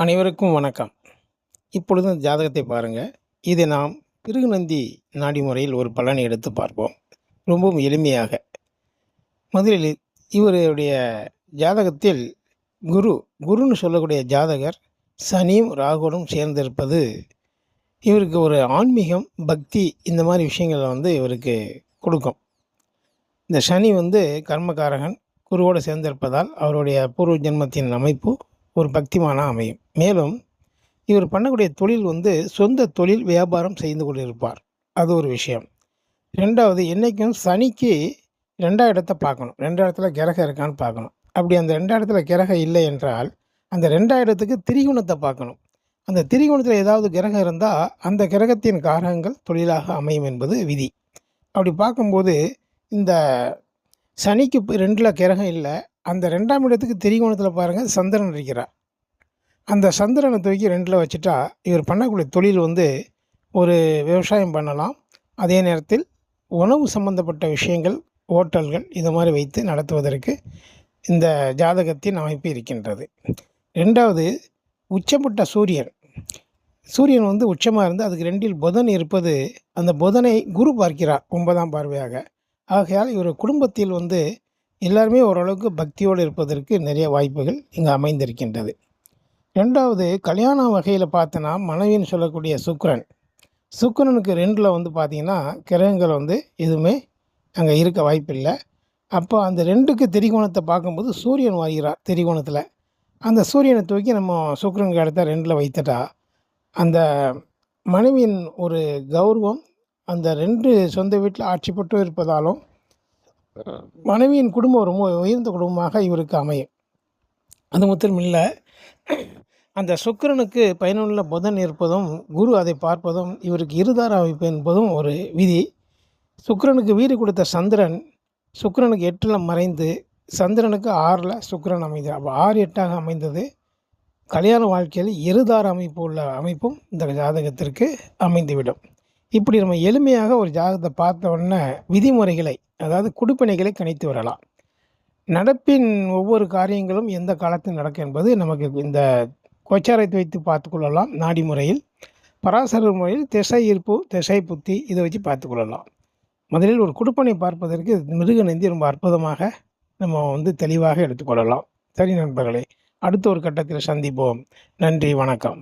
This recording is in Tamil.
அனைவருக்கும் வணக்கம். இப்பொழுது ஜாதகத்தை பாருங்கள். இதை நாம் பிருகுநந்தி நாடி முறையில் ஒரு பலனை எடுத்து பார்ப்போம். ரொம்பவும் எளிமையாக. முதலில் இவருடைய ஜாதகத்தில் குருன்னு சொல்லக்கூடிய ஜாதகர் சனியும் ராகுவும் சேர்ந்திருப்பது இவருக்கு ஒரு ஆன்மீகம், பக்தி இந்த மாதிரி விஷயங்களை இவருக்கு கொடுக்கும். இந்த சனி கர்மகாரகன் குருவோடு சேர்ந்திருப்பதால் அவருடைய பூர்வ ஜென்மத்தின் அமைப்பு ஒரு பக்திமான அமையும். மேலும் இவர் பண்ணக்கூடிய தொழில் சொந்த தொழில் வியாபாரம் செய்து கொண்டிருப்பார். அது ஒரு விஷயம். ரெண்டாவது, என்றைக்கும் சனிக்கு 2ஆம் இடத்தை பார்க்கணும். 2ஆம் இடத்துல கிரகம் இருக்கான்னு பார்க்கணும். அப்படி அந்த 2ஆம் இடத்துல கிரகம் இல்லை என்றால் அந்த 2ஆம் இடத்துக்கு திரிகோணத்தை பார்க்கணும். அந்த திரிகோணத்தில் ஏதாவது கிரகம் இருந்தால் அந்த கிரகத்தின் காரகங்கள் தொழிலாக அமையும் என்பது விதி. அப்படி பார்க்கும்போது இந்த சனிக்கு 2ல் கிரகம் இல்லை. அந்த 2ஆம் இடத்துக்கு திரிகோணத்தில் பாருங்கள், சந்திரன் இருக்கிறார். அந்த சந்திரனை தூக்கி 2ல் வச்சுட்டா இவர் பண்ணக்கூடிய தொழில் ஒரு விவசாயம் பண்ணலாம். அதே நேரத்தில் உணவு சம்பந்தப்பட்ட விஷயங்கள், ஹோட்டல்கள் இது மாதிரி வைத்து நடத்துவதற்கு இந்த ஜாதகத்தின் அமைப்பு இருக்கின்றது. ரெண்டாவது, உச்சப்பட்ட சூரியன் உச்சமாக இருந்து அதுக்கு 2ல் புதன் இருப்பது, அந்த புதனை குரு பார்க்கிறார் 9ஆம் பார்வையாக. ஆகையால் இவர் குடும்பத்தில் எல்லாருமே ஓரளவுக்கு பக்தியோடு இருப்பதற்கு நிறைய வாய்ப்புகள் இங்கே அமைந்திருக்கின்றது. ரெண்டாவது, கல்யாண வகையில் பார்த்தோன்னா மனைவின்னு சொல்லக்கூடிய சுக்கிரனுக்கு 2ல் பார்த்திங்கன்னா கிரகங்கள் எதுவுமே அங்கே இருக்க வாய்ப்பில்லை. அப்போ அந்த 2க்கு திரிகோணத்தை பார்க்கும்போது சூரியன் வருகிறார் திரிகோணத்தில். அந்த சூரியனை தூக்கி நம்ம சுக்கிரனுக்கு அடுத்த 2ல் வைத்துட்டா அந்த மனைவியின் ஒரு கௌரவம் அந்த 2 சொந்த வீட்டில் ஆட்சி பெற்று இருப்பதாலும் மனைவியின் குடும்பம் ரொம்ப உயர்ந்த குடும்பமாக இவருக்கு அமையும். அது மட்டும் இல்லை, அந்த சுக்கிரனுக்கு பயனுள்ள புதன் இருப்பதும் குரு அதை பார்ப்பதும் இவருக்கு இருதார அமைப்பு என்பதும் ஒரு விதி. சுக்கிரனுக்கு வீடு கொடுத்த சுக்கிரனுக்கு 8ல் மறைந்து சந்திரனுக்கு 6ல் சுக்கிரன் அமைந்தது. அப்போ 6, 8ஆக அமைந்தது. கல்யாண வாழ்க்கையில் இருதார அமைப்பு உள்ள அமைப்பும் இந்த ஜாதகத்திற்கு அமைந்துவிடும். இப்படி நம்ம எளிமையாக ஒரு ஜாதகத்தை பார்த்த உடனே விதிமுறைகளை, அதாவது குடிப்பினைகளை கணித்து வரலாம். நடப்பின் ஒவ்வொரு காரியங்களும் எந்த காலத்தில் நடக்கும் என்பது நமக்கு இந்த கோச்சாரத்தை வைத்து பார்த்து கொள்ளலாம். நாடி முறையில், பராசர முறையில் திசை ஈர்ப்பு, திசை புத்தி இதை வச்சு பார்த்து கொள்ளலாம். முதலில் ஒரு குடுப்பனை பார்ப்பதற்கு மிருகநந்தி ரொம்ப அற்புதமாக நம்ம தெளிவாக எடுத்துக்கொள்ளலாம். சரி நண்பர்களே, அடுத்த ஒரு கட்டத்தில் சந்திப்போம். நன்றி, வணக்கம்.